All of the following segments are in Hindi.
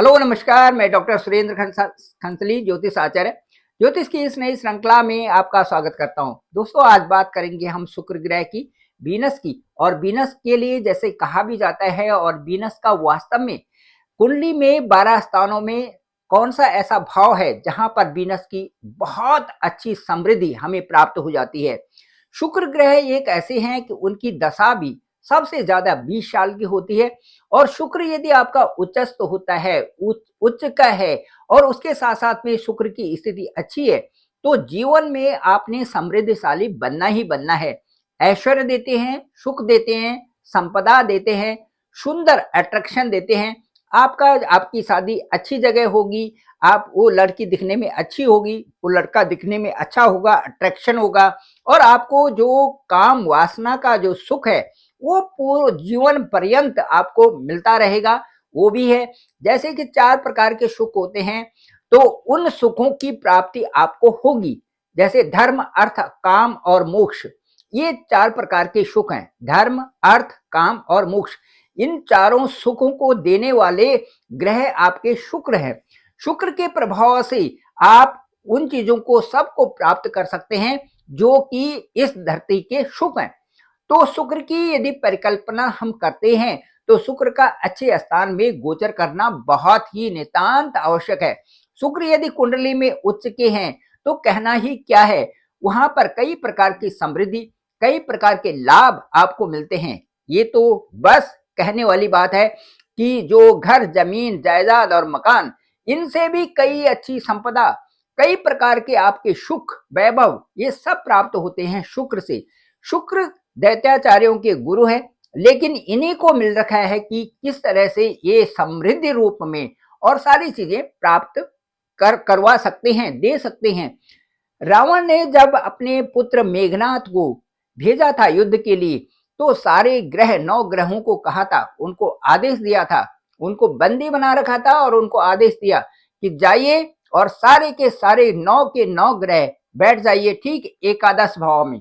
हेलो नमस्कार, मैं डॉक्टर सुरेंद्र खंसली ज्योतिष आचार्य ज्योतिष की इस नई श्रृंखला में आपका स्वागत करता हूं। दोस्तों, आज बात करेंगे हम शुक्र ग्रह की, वीनस की। और वीनस के लिए जैसे कहा भी जाता है, और वीनस का वास्तव में कुंडली में 12 स्थानों में कौन सा ऐसा भाव है जहां पर वीनस की बहुत अच्छी समृद्धि हमें प्राप्त हो जाती है। शुक्र ग्रह एक ऐसे हैं कि उनकी दशा भी सबसे ज्यादा 20 साल की होती है। और शुक्र यदि आपका उच्चस्थ होता है, उच्च का है, और उसके साथ साथ में शुक्र की स्थिति अच्छी है, तो जीवन में आपने समृद्धशाली बनना ही बनना है। ऐश्वर्य देते हैं, सुख देते हैं, संपदा देते हैं, सुंदर अट्रैक्शन देते हैं। आपकी शादी अच्छी जगह होगी, आप वो लड़की दिखने में अच्छी होगी, वो लड़का दिखने में अच्छा होगा, अट्रैक्शन होगा। और आपको जो काम वासना का जो सुख है वो पूर्ण जीवन पर्यंत आपको मिलता रहेगा। वो भी है, जैसे कि 4 प्रकार के सुख होते हैं, तो उन सुखों की प्राप्ति आपको होगी। जैसे धर्म, अर्थ, काम और मोक्ष, ये 4 प्रकार के सुख हैं। धर्म, अर्थ, काम और मोक्ष, इन चारों सुखों को देने वाले ग्रह आपके शुक्र हैं। शुक्र के प्रभाव से आप उन चीजों को सबको प्राप्त कर सकते हैं जो कि इस धरती के सुख हैं। तो शुक्र की यदि परिकल्पना हम करते हैं, तो शुक्र का अच्छे स्थान में गोचर करना बहुत ही नितांत आवश्यक है। शुक्र यदि कुंडली में उच्च के हैं तो कहना ही क्या है, वहां पर कई प्रकार की समृद्धि, कई प्रकार के लाभ आपको मिलते हैं। ये तो बस कहने वाली बात है कि जो घर, जमीन, जायदाद और मकान, इनसे भी कई अच्छी संपदा, कई प्रकार के आपके सुख, वैभव, ये सब प्राप्त होते हैं शुक्र से। शुक्र दैत्याचार्यों के गुरु है, लेकिन इन्हीं को मिल रखा है कि किस तरह से ये समृद्धि रूप में और सारी चीजें प्राप्त करवा सकते हैं, दे सकते हैं। रावण ने जब अपने पुत्र मेघनाथ को भेजा था युद्ध के लिए, तो सारे ग्रह, 9 ग्रहों को कहा था, उनको आदेश दिया था, उनको बंदी बना रखा था और उनको आदेश दिया कि जाइए और सारे के सारे 9 के 9 ग्रह बैठ जाइए ठीक एकादश भाव में।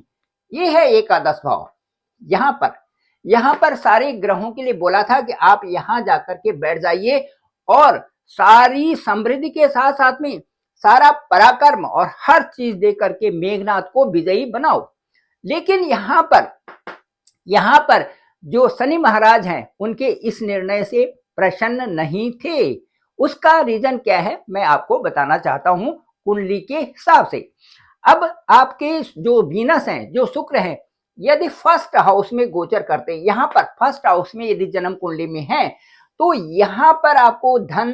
ये है एकादश भाव। यहाँ पर सारे ग्रहों के लिए बोला था कि आप यहाँ जाकर के बैठ जाइए और सारी समृद्धि के साथ साथ में सारा पराक्रम और हर चीज दे करके मेघनाथ को विजयी बनाओ। लेकिन यहाँ पर जो शनि महाराज हैं, उनके इस निर्णय से प्रसन्न नहीं थे। उसका रीजन क्या है मैं आपको बताना चाहता हूं कुंडली के हिसाब से। अब आपके जो वीनस हैं, जो शुक्र हैं, यदि फर्स्ट हाउस में गोचर करते हैं, यहाँ पर फर्स्ट हाउस में यदि जन्म कुंडली में है, तो यहाँ पर आपको धन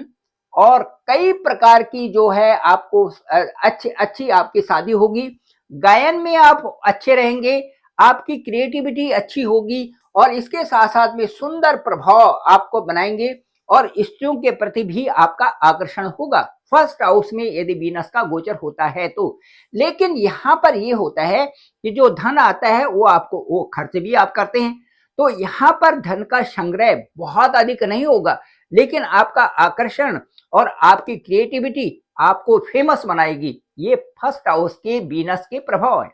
और कई प्रकार की जो है आपको अच्छी आपकी शादी होगी। गायन में आप अच्छे रहेंगे, आपकी क्रिएटिविटी अच्छी होगी, और इसके साथ साथ में सुंदर प्रभाव आपको बनाएंगे, और स्त्रियों के प्रति भी आपका आकर्षण होगा फर्स्ट हाउस में यदि वीनस का गोचर होता है तो। लेकिन यहाँ पर ये होता है कि जो धन आता है वो आपको, वो खर्च भी आप करते हैं, तो यहाँ पर धन का संग्रह बहुत अधिक नहीं होगा, लेकिन आपका आकर्षण और आपकी क्रिएटिविटी आपको फेमस बनाएगी। ये फर्स्ट हाउस के वीनस के प्रभाव है।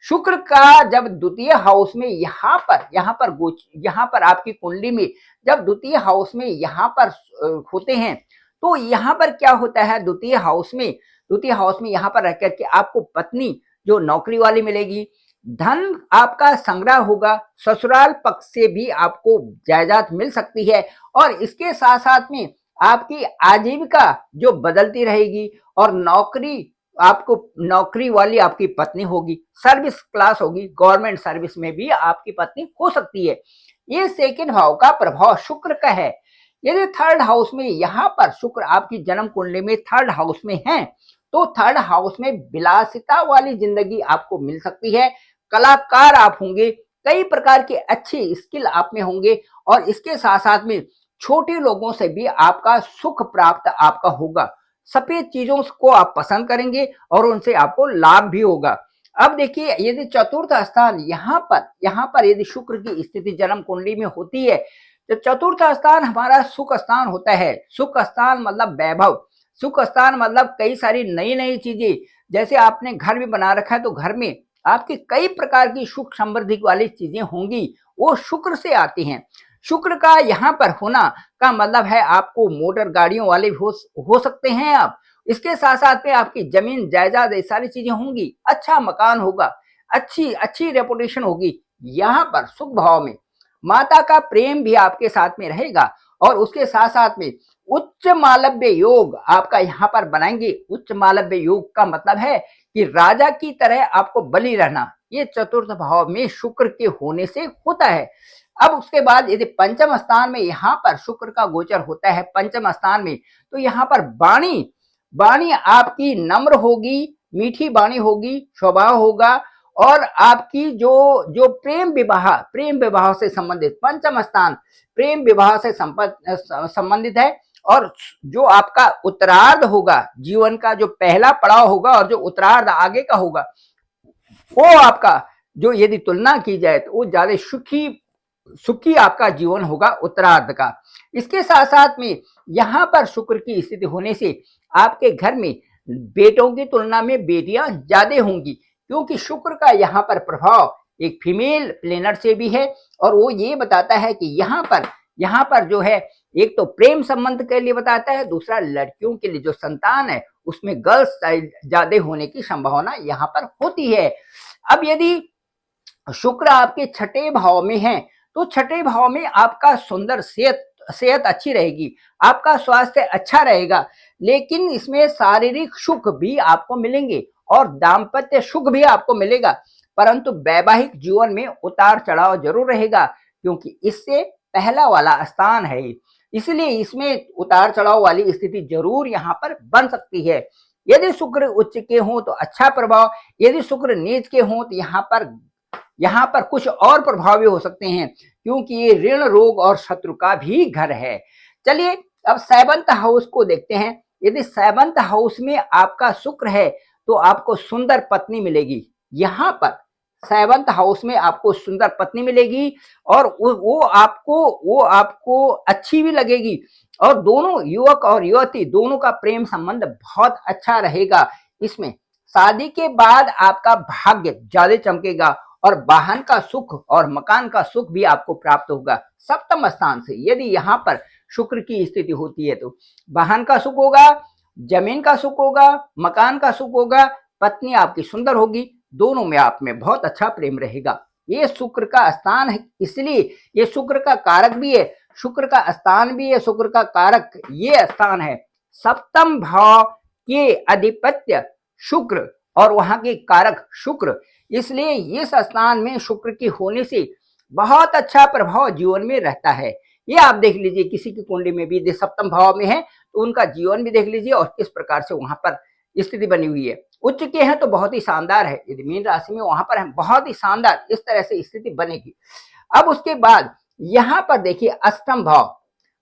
शुक्र का जब द्वितीय हाउस में यहाँ पर आपकी कुंडली में जब द्वितीय हाउस में यहाँ पर होते हैं, तो यहाँ पर क्या होता है, द्वितीय हाउस में यहाँ पर रह करके आपको पत्नी जो नौकरी वाली मिलेगी, धन आपका संग्रह होगा, ससुराल पक्ष से भी आपको जायदाद मिल सकती है, और इसके साथ साथ में आपकी आजीविका जो बदलती रहेगी, और आपको नौकरी वाली आपकी पत्नी होगी, सर्विस क्लास होगी, गवर्नमेंट सर्विस में भी आपकी पत्नी हो सकती है। ये सेकंड भाव का प्रभाव शुक्र का है। यदि थर्ड हाउस में यहाँ पर शुक्र आपकी जन्म कुंडली में थर्ड हाउस में है, तो थर्ड हाउस में विलासिता वाली जिंदगी आपको मिल सकती है। कलाकार आप होंगे, कई प्रकार के अच्छे स्किल आप में होंगे, और इसके साथ साथ में छोटे लोगों से भी आपका सुख प्राप्त आपका होगा। सफेद चीजों को आप पसंद करेंगे और उनसे आपको लाभ भी होगा। अब देखिए, यदि चतुर्थ स्थान यहाँ पर यदि शुक्र की स्थिति जन्म कुंडली में होती है, तो चतुर्थ स्थान हमारा सुख स्थान होता है। सुख स्थान मतलब वैभव, सुख स्थान मतलब कई सारी नई नई चीजें। जैसे आपने घर भी बना रखा है, तो घर में आपकी कई प्रकार की सुख समृद्धि वाली चीजें होंगी, वो शुक्र से आती हैं। शुक्र का यहाँ पर होना का मतलब है आपको मोटर गाड़ियों वाले हो सकते हैं आप। इसके साथ साथ में आपकी जमीन जायदाद ये सारी चीजें होंगी, अच्छा मकान होगा, अच्छी अच्छी रेपुटेशन होगी। यहाँ पर शुभ भाव में माता का प्रेम भी आपके साथ में रहेगा और उसके साथ साथ में उच्च मालव्य योग आपका यहाँ पर बनाएंगे। उच्च मालव्य योग का मतलब है कि राजा की तरह आपको बलि रहना, ये चतुर्थ भाव में शुक्र के होने से होता है। अब उसके बाद यदि पंचम स्थान में यहाँ पर शुक्र का गोचर होता है पंचम स्थान में, तो यहाँ पर वाणी आपकी नम्र होगी, मीठी वाणी होगी, स्वभाव होगा और आपकी जो जो प्रेम विवाह से संबंधित पंचम स्थान प्रेम विवाह से संबंधित है। और जो आपका उत्तरार्ध होगा, जीवन का जो पहला पड़ाव होगा और जो उत्तरार्ध आगे का होगा, वो आपका जो यदि तुलना की जाए तो वो ज्यादा सुखी आपका जीवन होगा उत्तरार्ध का। इसके साथ साथ में यहाँ पर शुक्र की स्थिति होने से आपके घर में बेटों की तुलना में बेटियां ज्यादा होंगी, क्योंकि शुक्र का यहाँ पर प्रभाव एक फीमेल प्लेनेट से भी है और वो ये बताता है कि यहाँ पर जो है एक तो प्रेम संबंध के लिए बताता है, दूसरा लड़कियों के लिए जो संतान है उसमें गर्ल्स ज्यादा होने की संभावना यहाँ पर होती है। अब यदि शुक्र आपके छठे भाव में है तो छठे भाव में आपका सुंदर सेहत अच्छी रहेगी, आपका स्वास्थ्य अच्छा रहेगा, लेकिन इसमें शारीरिक सुख भी आपको मिलेंगे और दाम्पत्य सुख भी आपको मिलेगा, परंतु वैवाहिक जीवन में उतार चढ़ाव जरूर रहेगा, क्योंकि इससे पहला वाला स्थान है, इसलिए इसमें उतार चढ़ाव वाली स्थिति जरूर यहाँ पर बन सकती है। यदि शुक्र उच्च के हों तो अच्छा प्रभाव, यदि शुक्र नीच के हों तो यहाँ पर कुछ और प्रभाव भी हो सकते हैं, क्योंकि ये ऋण रोग और शत्रु का भी घर है। चलिए अब 7th हाउस को देखते हैं। यदि 7th हाउस में आपका शुक्र है तो आपको सुंदर पत्नी मिलेगी। यहाँ पर 7th हाउस में आपको सुंदर पत्नी मिलेगी और वो आपको अच्छी भी लगेगी और दोनों युवक और युवती दोनों का प्रेम संबंध बहुत अच्छा रहेगा। इसमें शादी के बाद आपका भाग्य ज्यादा चमकेगा और वाहन का सुख और मकान का सुख भी आपको प्राप्त होगा। सप्तम स्थान से यदि यहाँ पर शुक्र की स्थिति होती है तो वाहन का सुख होगा, जमीन का सुख होगा, मकान का सुख होगा, पत्नी आपकी सुंदर होगी, दोनों में आप में बहुत अच्छा प्रेम रहेगा। ये शुक्र का स्थान है, इसलिए ये शुक्र का कारक भी है, शुक्र का स्थान भी है, शुक्र का कारक ये स्थान है। सप्तम भाव के अधिपत्य शुक्र और वहां के कारक शुक्र, इसलिए इस स्थान में शुक्र के होने से बहुत अच्छा प्रभाव जीवन में रहता है। ये आप देख लीजिए, किसी की कुंडली में भी यदि सप्तम भाव में है तो उनका जीवन भी देख लीजिए और किस प्रकार से वहां पर स्थिति बनी हुई है। उच्च के हैं तो बहुत ही शानदार है, यदि मीन राशि में वहां पर है बहुत ही शानदार इस तरह से स्थिति बनेगी। अब उसके बाद यहाँ पर देखिए अष्टम भाव।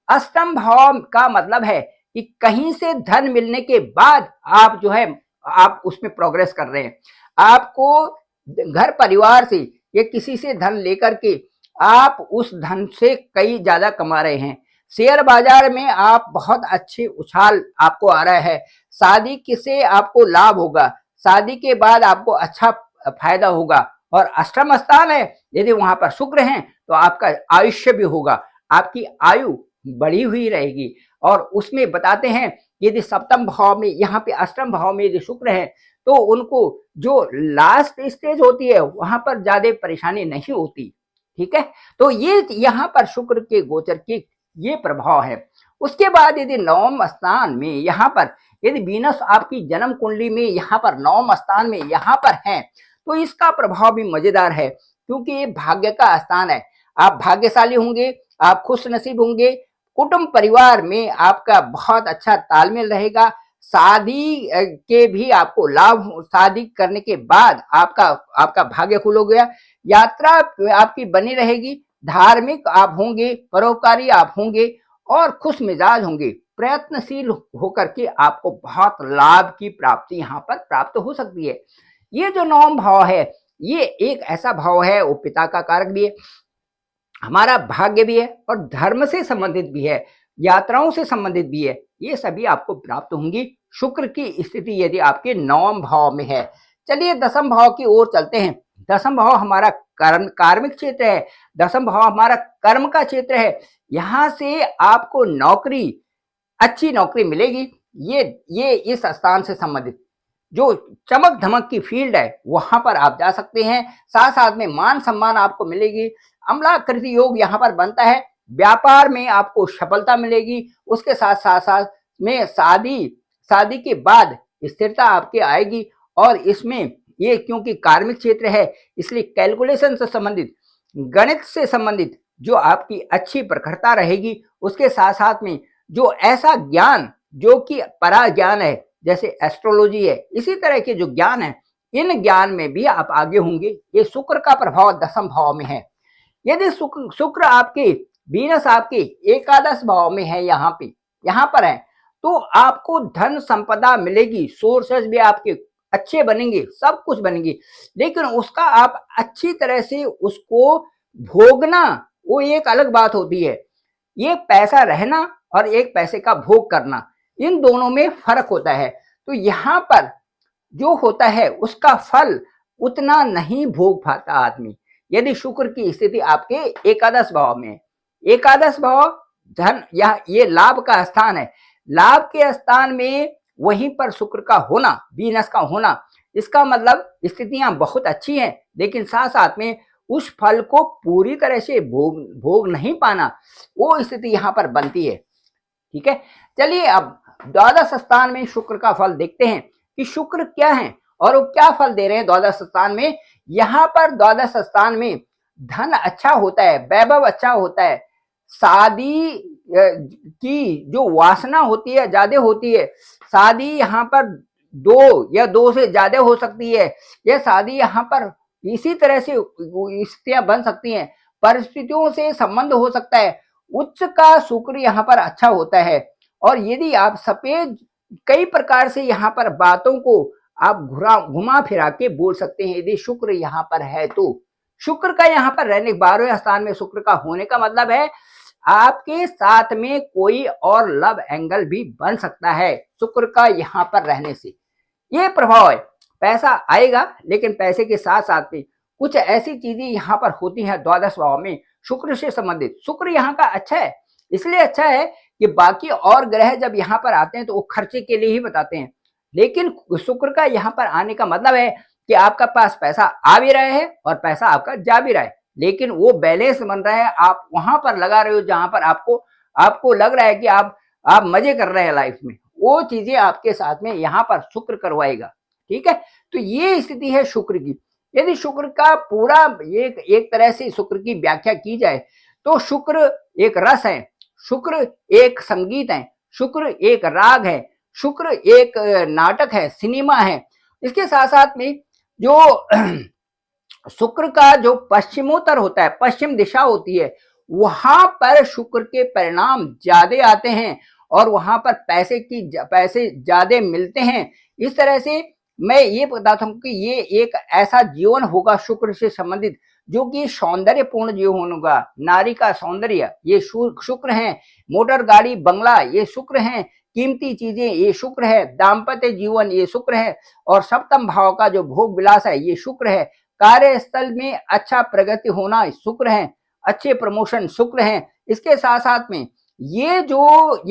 अष्टम भाव का मतलब है कि कहीं से धन मिलने के बाद आप जो है आप उसमें प्रोग्रेस कर रहे हैं, आपको घर परिवार से या किसी से धन लेकर के आप उस धन से कई ज्यादा कमा रहे हैं। शेयर बाजार में आप बहुत अच्छे उछाल आपको आ रहा है, शादी किसे आपको लाभ होगा, शादी के बाद आपको अच्छा फायदा होगा। और अष्टम स्थान है, यदि वहां पर शुक्र हैं तो आपका आयुष्य भी होगा, आपकी आयु बढ़ी हुई रहेगी। और उसमें बताते हैं यदि सप्तम भाव में यहाँ पे अष्टम भाव में यदि शुक्र है तो उनको जो लास्ट स्टेज होती है वहां पर ज्यादा परेशानी नहीं होती। ठीक है, तो ये यहाँ पर शुक्र के गोचर के ये प्रभाव है। उसके बाद यदि नवम स्थान में यहाँ पर यदि वीनस आपकी जन्म कुंडली में यहाँ पर नवम स्थान में यहाँ पर है तो इसका प्रभाव भी मजेदार है, क्योंकि ये भाग्य का स्थान है। आप भाग्यशाली होंगे, आप खुश नसीब होंगे, कुटुंब परिवार में आपका बहुत अच्छा तालमेल रहेगा, शादी के भी आपको लाभ, शादी करने के बाद आपका भाग्य खुल हो गया, यात्रा आपकी बनी रहेगी, धार्मिक आप होंगे, परोपकारी आप होंगे और खुश मिजाज होंगे, प्रयत्नशील होकर के आपको बहुत लाभ की प्राप्ति यहाँ पर प्राप्त हो सकती है। ये जो नवम भाव है ये एक ऐसा भाव है, वो पिता का कारक भी है, हमारा भाग्य भी है और धर्म से संबंधित भी है, यात्राओं से संबंधित भी है, ये सभी आपको प्राप्त होंगी शुक्र की स्थिति यदि आपके नवम भाव में है। चलिए दसम भाव की ओर चलते हैं। दसम भाव हमारा कार्मिक क्षेत्र है, दसम भाव हमारा कर्म का क्षेत्र है। यहाँ से आपको नौकरी, अच्छी नौकरी मिलेगी। ये इस स्थान से संबंधित जो चमक धमक की फील्ड है वहां पर आप जा सकते हैं। साथ साथ में मान सम्मान आपको मिलेगी। अम्लाकृति योग यहाँ पर बनता है। व्यापार में आपको सफलता मिलेगी। उसके साथ साथ साथ में शादी के बाद स्थिरता आपकी आएगी। और इसमें ये क्योंकि कार्मिक क्षेत्र है इसलिए कैलकुलेशन से संबंधित, गणित से संबंधित जो आपकी अच्छी प्रखरता रहेगी। उसके साथ साथ में जो ऐसा ज्ञान जो कि परा ज्ञान है, जैसे एस्ट्रोलॉजी है, इसी तरह के जो ज्ञान है, इन ज्ञान में भी आप आगे होंगे। ये शुक्र का प्रभाव दसम भाव में है। यदि शुक्र आपके, वीनस आपके एकादश भाव में है, यहाँ पर है, तो आपको धन संपदा मिलेगी। सोर्सेस भी आपके अच्छे बनेंगे, सब कुछ बनेंगे। लेकिन उसका आप अच्छी तरह से उसको भोगना, वो एक अलग बात होती है। ये पैसा रहना और एक पैसे का भोग करना, इन दोनों में फर्क होता है। तो यहाँ पर जो होता है उसका फल उतना नहीं भोग पाता आदमी, यदि शुक्र की स्थिति आपके एकादश भाव में। एकादश भाव धन, या ये लाभ का स्थान है। लाभ के स्थान में वहीं पर शुक्र का होना, वीनस का होना, इसका मतलब स्थितियां बहुत अच्छी हैं, लेकिन साथ साथ में उस फल को पूरी तरह से भोग नहीं पाना, वो स्थिति यहाँ पर बनती है। ठीक है, चलिए अब द्वादश स्थान में शुक्र का फल देखते हैं कि शुक्र क्या है और वो क्या फल दे रहे हैं द्वादश स्थान में। यहाँ पर द्वादश स्थान में धन अच्छा होता है, वैभव अच्छा होता है, शादी की जो वासना होती है ज्यादा होती है। शादी यहाँ पर दो या दो से ज्यादा हो सकती है। यह शादी यहाँ पर इसी तरह से स्थितियां बन सकती हैं, परिस्थितियों से संबंध हो सकता है। उच्च का शुक्र यहाँ पर अच्छा होता है। और यदि आप सफेद कई प्रकार से यहाँ पर बातों को आप घुमा फिरा के बोल सकते हैं यदि शुक्र यहाँ पर है तो। शुक्र का यहाँ पर रहने, 12वें स्थान में शुक्र का होने का मतलब है आपके साथ में कोई और लव एंगल भी बन सकता है शुक्र का यहाँ पर रहने से। ये प्रभाव है, पैसा आएगा, लेकिन पैसे के साथ साथ में कुछ ऐसी चीजें यहाँ पर होती हैं द्वादश भाव में शुक्र से संबंधित। शुक्र यहाँ का अच्छा है, इसलिए अच्छा है कि बाकी और ग्रह जब यहाँ पर आते हैं तो वो खर्चे के लिए ही बताते हैं, लेकिन शुक्र का यहाँ पर आने का मतलब है कि आपका पास पैसा आ भी रहा है और पैसा आपका जा भी रहा है, लेकिन वो बैलेंस बन रहा है। आप वहां पर लगा रहे हो जहां पर आपको लग रहा है कि आप मजे कर रहे हैं लाइफ में, वो चीजें आपके साथ में यहाँ पर शुक्र करवाएगा। ठीक है, तो ये स्थिति है शुक्र की। यदि शुक्र का पूरा एक तरह से शुक्र की व्याख्या की जाए तो शुक्र एक रस है, शुक्र एक संगीत है, शुक्र एक राग है, शुक्र एक नाटक है, सिनेमा है। इसके साथ साथ में जो शुक्र का जो पश्चिमोत्तर होता है, पश्चिम दिशा होती है, वहां पर शुक्र के परिणाम ज्यादा आते हैं और वहां पर पैसे ज्यादा मिलते हैं। इस तरह से मैं ये बताता हूँ कि ये एक ऐसा जीवन होगा शुक्र से संबंधित जो कि सौंदर्यपूर्ण जीवन होगा। नारी का सौंदर्य ये शुक्र है, मोटर गाड़ी बंगला ये शुक्र है, कीमती चीजें ये शुक्र है, दाम्पत्य जीवन ये शुक्र है, और सप्तम भाव का जो भोग विलास है ये शुक्र है। कार्यस्थल में अच्छा प्रगति होना शुक्र है, अच्छे प्रमोशन शुक्र है। इसके साथ साथ में ये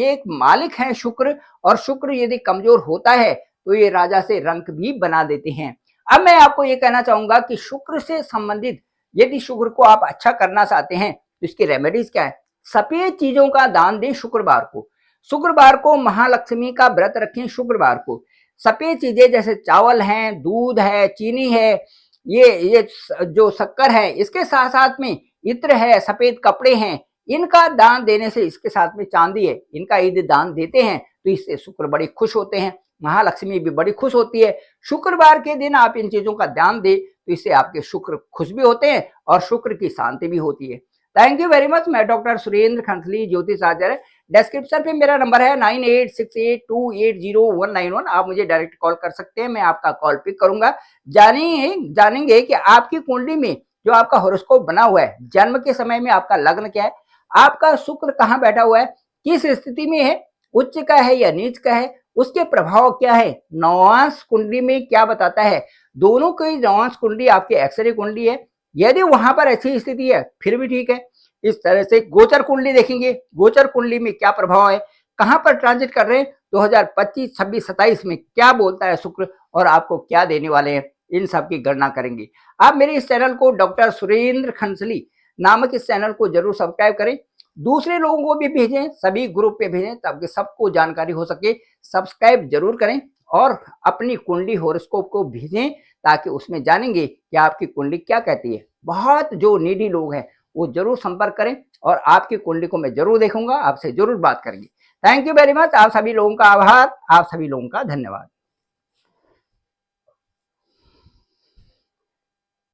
एक मालिक है शुक्र, और शुक्र यदि कमजोर होता है तो ये राजा से रंक भी बना देते हैं। अब मैं आपको ये कहना चाहूंगा कि शुक्र से संबंधित यदि शुक्र को आप अच्छा करना चाहते हैं तो इसकी रेमेडीज क्या है। सफेद चीजों का दान दें शुक्रवार को महालक्ष्मी का व्रत रखें। शुक्रवार को सफेद चीजें जैसे चावल हैं, दूध है, चीनी है, ये जो शक्कर है, इसके साथ साथ में इत्र है, सफेद कपड़े हैं, इनका दान देने से, इसके साथ में चांदी है, इनका यदि दान देते हैं तो इससे शुक्र बड़े खुश होते हैं, महालक्ष्मी भी बड़ी खुश होती है। शुक्रवार के दिन आप इन चीजों का ध्यान दें तो इससे आपके शुक्र खुश भी होते हैं और शुक्र की शांति भी होती है। Thank you very much. मैं डॉक्टर सुरेंद्र खंसली, ज्योतिष आचार्य। डिस्क्रिप्शन पे मेरा नंबर है 9868280191। आप मुझे डायरेक्ट कॉल कर सकते हैं, मैं आपका कॉल पिक करूंगा। जानेंगे कि आपकी कुंडली में जो आपका हॉरोस्कोप बना हुआ है, जन्म के समय में आपका लग्न क्या है, आपका शुक्र कहाँ बैठा हुआ है, किस स्थिति में है, उच्च का है या नीच का है, उसके प्रभाव क्या है, नवांश कुंडली में क्या बताता है। दोनों की नवांश कुंडली आपकी एक्सरे कुंडली है, यदि वहां पर अच्छी स्थिति है फिर भी ठीक है। इस तरह से गोचर कुंडली देखेंगे, गोचर कुंडली में क्या प्रभाव है, कहां पर ट्रांजिट कर रहे हैं, 2025, 26, 27 में क्या बोलता है शुक्र और आपको क्या देने वाले हैं, इन सब की गणना करेंगे। आप मेरे इस चैनल को डॉक्टर सुरेंद्र खंसली नामक इस चैनल को जरूर सब्सक्राइब करें, दूसरे लोगों को भी भेजें, सभी ग्रुप पे भेजें ताकि सबको जानकारी हो सके। सब्सक्राइब जरूर करें और अपनी कुंडली हॉरोस्कोप को भेजें ताकि उसमें जानेंगे कि आपकी कुंडली क्या कहती है। बहुत जो नीडी लोग हैं वो जरूर संपर्क करें और आपकी कुंडली को मैं जरूर देखूंगा, आपसे जरूर बात करेंगे। Thank you very much. आप सभी लोगों का आभार, आप सभी लोगों का धन्यवाद।